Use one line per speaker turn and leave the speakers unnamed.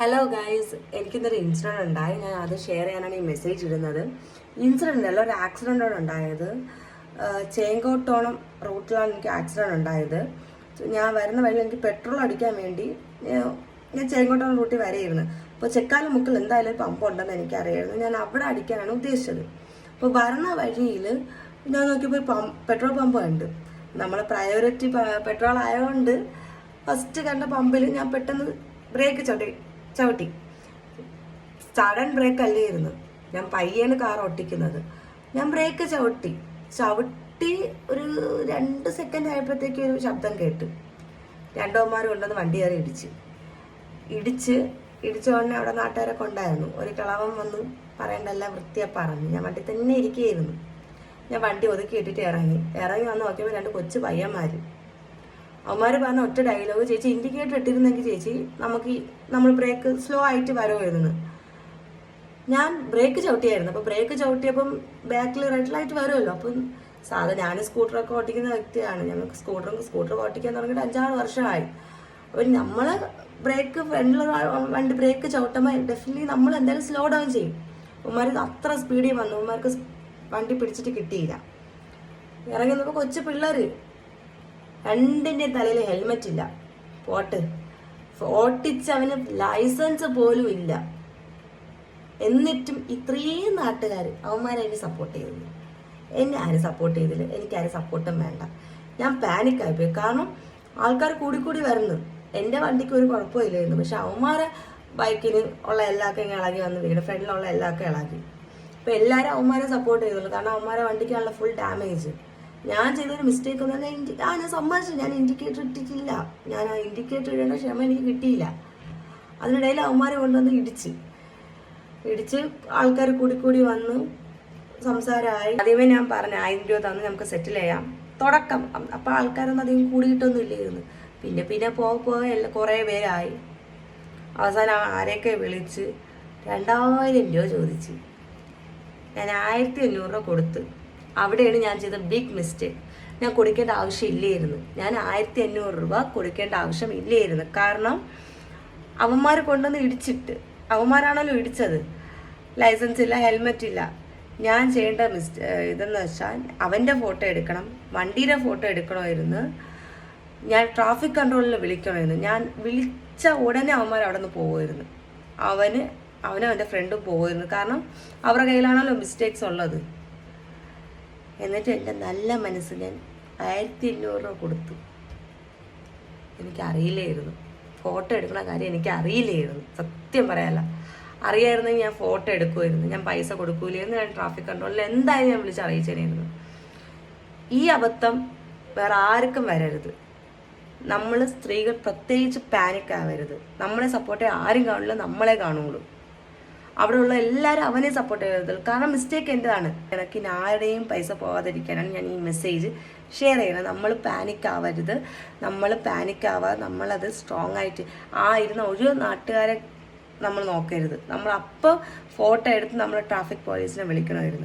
Hello guys, എനിക്കിന്നൊരു incident ഉണ്ടായി. ഞാൻ അത് ഷെയർ ചെയ്യാനാണ് ഈ മെസ്സേജ് ഇടുന്നത്. ഇൻസിഡൻ്റ് അല്ല, ഒരു ആക്സിഡൻ്റാണ് ഉണ്ടായത്. ചേങ്കോട്ടോണം റൂട്ടിലാണ് എനിക്ക് ആക്സിഡൻറ്റ് ഉണ്ടായത്. ഞാൻ വരുന്ന വഴിയിൽ എനിക്ക് പെട്രോൾ അടിക്കാൻ വേണ്ടി ഞാൻ ചേങ്കോട്ടോണം റൂട്ടിൽ വരെയായിരുന്നു. അപ്പോൾ ചെക്കാലം മുക്കിൽ എന്തായാലും ഒരു പമ്പ് ഉണ്ടെന്ന് എനിക്കറിയായിരുന്നു. ഞാൻ അവിടെ അടിക്കാനാണ് ഉദ്ദേശിച്ചത്. അപ്പോൾ വരുന്ന വഴിയിൽ ഞാൻ നോക്കിയപ്പോൾ പെട്രോൾ പമ്പ് ഉണ്ട്. നമ്മൾ പ്രയോറിറ്റി പെട്രോൾ ആയതുകൊണ്ട് ഫസ്റ്റ് കണ്ട പമ്പിൽ ഞാൻ പെട്ടെന്ന് ബ്രേക്ക് ചവിട്ടി. സഡൻ ബ്രേക്ക് അല്ലായിരുന്നു, ഞാൻ പയ്യാണ് കാർ ഓട്ടിക്കുന്നത്. ഞാൻ ബ്രേക്ക് ചവിട്ടി ഒരു 2 സെക്കൻഡ് ആയപ്പോഴത്തേക്ക് ഒരു ശബ്ദം കേട്ട്. രണ്ടോമാർ കൊണ്ടുവന്ന് വണ്ടി കയറി ഇടിച്ച ഉടനെ അവിടെ നാട്ടുകാരൊക്കെ ഉണ്ടായിരുന്നു. ഒരു കിളവൻ വന്ന് പറയണ്ടല്ല വൃത്തിയാ പറഞ്ഞു. ഞാൻ വണ്ടി തന്നെ ഇരിക്കുകയായിരുന്നു. ഞാൻ വണ്ടി ഒതുക്കി ഇട്ടിട്ട് ഇറങ്ങി വന്ന് നോക്കിയപ്പോൾ 2 കൊച്ചു പയ്യന്മാർ. അവന്മാർ പറഞ്ഞ ഒറ്റ ഡയലോഗ്, ചേച്ചി ഇൻഡിക്കേറ്റർ ഇട്ടിരുന്നെങ്കിൽ ചേച്ചി നമ്മൾ ബ്രേക്ക് സ്ലോ ആയിട്ട് വരുമായിരുന്നു. ഞാൻ ബ്രേക്ക് ചവിട്ടിയായിരുന്നു. അപ്പോൾ ബ്രേക്ക് ചവിട്ടിയപ്പം ബാക്കിൽ റെഡ് ലൈറ്റ് വരുമല്ലോ. അപ്പം ഞാൻ സ്കൂട്ടറൊക്കെ ഓട്ടിക്കുന്ന വ്യക്തിയാണ്. ഞങ്ങൾക്ക് സ്കൂട്ടർ ഓട്ടിക്കാൻ തുടങ്ങിയിട്ട് 5-6 വർഷമായി. അപ്പോൾ നമ്മൾ ബ്രേക്ക് ഫ്രണ്ടിലുള്ള വണ്ടി ബ്രേക്ക് ചവിട്ടുമ്പോൾ ഡെഫിനറ്റ്ലി നമ്മൾ എന്തായാലും സ്ലോ ഡൗൺ ചെയ്യും. അവന്മാർ അത്ര സ്പീഡിൽ വന്നു. അവന്മാർക്ക് വണ്ടി പിടിച്ചിട്ട് കിട്ടിയില്ല. ഇറങ്ങി നോക്കുമ്പോൾ കൊച്ചു പിള്ളേർ, 2ൻ്റെ തലയിൽ ഹെൽമെറ്റ് ഇല്ല. ഓട്ടിച്ച് അവന് ലൈസൻസ് പോലും ഇല്ല. എന്നിട്ടും ഇത്രയും നാട്ടുകാർ അവന്മാരെ സപ്പോർട്ട് ചെയ്തില്ല. എന്നെ ആരും സപ്പോർട്ട് ചെയ്തില്ല. എനിക്കാരും സപ്പോർട്ടും വേണ്ട. ഞാൻ പാനിക്കായിപ്പോയി. കാരണം ആൾക്കാർ കൂടി വരുന്നു. എൻ്റെ വണ്ടിക്ക് ഒരു കുഴപ്പമില്ലായിരുന്നു. പക്ഷെ അവന്മാരെ ബൈക്കിന് ഉള്ള എല്ലാവർക്കും ഇങ്ങനെ ഇളകി വന്ന് വീട് ഫ്രണ്ടിലുള്ള എല്ലാവർക്കും ഇളകി. അപ്പോൾ എല്ലാവരും അവന്മാരെ സപ്പോർട്ട് ചെയ്തുള്ളൂ. കാരണം അവന്മാരെ വണ്ടിക്കാണുള്ള ഫുൾ ഡാമേജ്. ഞാൻ ചെയ്തൊരു മിസ്റ്റേക്ക് എന്ന് പറഞ്ഞാൽ ഞാൻ സമ്മതിച്ചു, ഞാൻ ഇൻഡിക്കേറ്റർ ഇട്ടിട്ടില്ല. ഞാൻ ആ ഇൻഡിക്കേറ്റർ ഇടേണ്ട ക്ഷമ എനിക്ക് കിട്ടിയില്ല. അതിനിടയിൽ അവന്മാരെ കൊണ്ടുവന്ന് ഇടിച്ച് ആൾക്കാർ കൂടി വന്നു സംസാരമായി. ആദ്യമേ ഞാൻ പറഞ്ഞു 1000 രൂപ തന്ന് നമുക്ക് സെറ്റിൽ ചെയ്യാം, തുടക്കം. അപ്പോൾ ആൾക്കാരൊന്നും അധികം കൂടിയിട്ടൊന്നും ഇല്ലായിരുന്നു. പിന്നെ പോകെ കുറേ പേരായി. അവസാനം ആരെയൊക്കെ വിളിച്ച് 2000 രൂപ ചോദിച്ച് ഞാൻ 1500 രൂപ കൊടുത്ത്. അവിടെയാണ് ഞാൻ ചെയ്ത ബിഗ് മിസ്റ്റേക്ക്. ഞാൻ കൊടുക്കേണ്ട ആവശ്യമില്ലായിരുന്നു. ഞാൻ 1500 രൂപ കൊടുക്കേണ്ട ആവശ്യമില്ലായിരുന്നു. കാരണം അവന്മാർ കൊണ്ടുവന്ന് ഇടിച്ചിട്ട്, അവന്മാരാണല്ലോ ഇടിച്ചത്. ലൈസൻസ് ഇല്ല, ഹെൽമെറ്റ് ഇല്ല. ഞാൻ ചെയ്യേണ്ട ഇതെന്ന് വെച്ചാൽ അവൻ്റെ ഫോട്ടോ എടുക്കണം, വണ്ടിയുടെ ഫോട്ടോ എടുക്കണമായിരുന്നു. ഞാൻ ട്രാഫിക് കൺട്രോളിൽ വിളിക്കണമായിരുന്നു. ഞാൻ വിളിച്ച ഉടനെ അവന്മാർ അവിടെ നിന്ന് പോകുമായിരുന്നു. അവനും അവൻ്റെ ഫ്രണ്ടും പോകുമായിരുന്നു. കാരണം അവരുടെ കയ്യിലാണല്ലോ മിസ്റ്റേക്സ് ഉള്ളത്. എന്നിട്ട് എൻ്റെ നല്ല മനസ്സ് ഞാൻ 1500 രൂപ കൊടുത്തു. എനിക്കറിയില്ലായിരുന്നു ഫോട്ടോ എടുക്കുന്ന കാര്യം. എനിക്കറിയില്ലായിരുന്നു, സത്യം പറയാല്ല. അറിയായിരുന്നെങ്കിൽ ഞാൻ ഫോട്ടോ എടുക്കുമായിരുന്നു. ഞാൻ പൈസ കൊടുക്കൂലായിരുന്നു. ഞാൻ ട്രാഫിക് കൺട്രോളിൽ എന്തായാലും ഞാൻ വിളിച്ച് അറിയിച്ചേനായിരുന്നു. ഈ അബദ്ധം വേറെ ആർക്കും വരരുത്. നമ്മൾ സ്ത്രീകൾ പ്രത്യേകിച്ച് പാനിക് ആവരുത്. നമ്മളെ സപ്പോർട്ട് ചെയ്യാൻ ആരും കാണില്ല, നമ്മളെ കാണുള്ളൂ. അവിടെയുള്ള എല്ലാവരും അവനെ സപ്പോർട്ട് ചെയ്യരുത്. കാരണം മിസ്റ്റേക്ക് എൻ്റെതാണ്. എനിക്ക് ആരുടെയും പൈസ പോകാതിരിക്കാനാണ് ഞാൻ ഈ മെസ്സേജ് ഷെയർ ചെയ്യുന്നത്. നമ്മൾ പാനിക് ആവരുത്. നമ്മളത് സ്ട്രോങ് ആയിട്ട് ഇരുന്ന ഒരു നാട്ടുകാരെ നമ്മൾ നോക്കരുത്. നമ്മൾ അപ്പോൾ ഫോട്ടോ എടുത്ത് നമ്മൾ ട്രാഫിക് പോലീസിനെ വിളിക്കണമായിരുന്നു.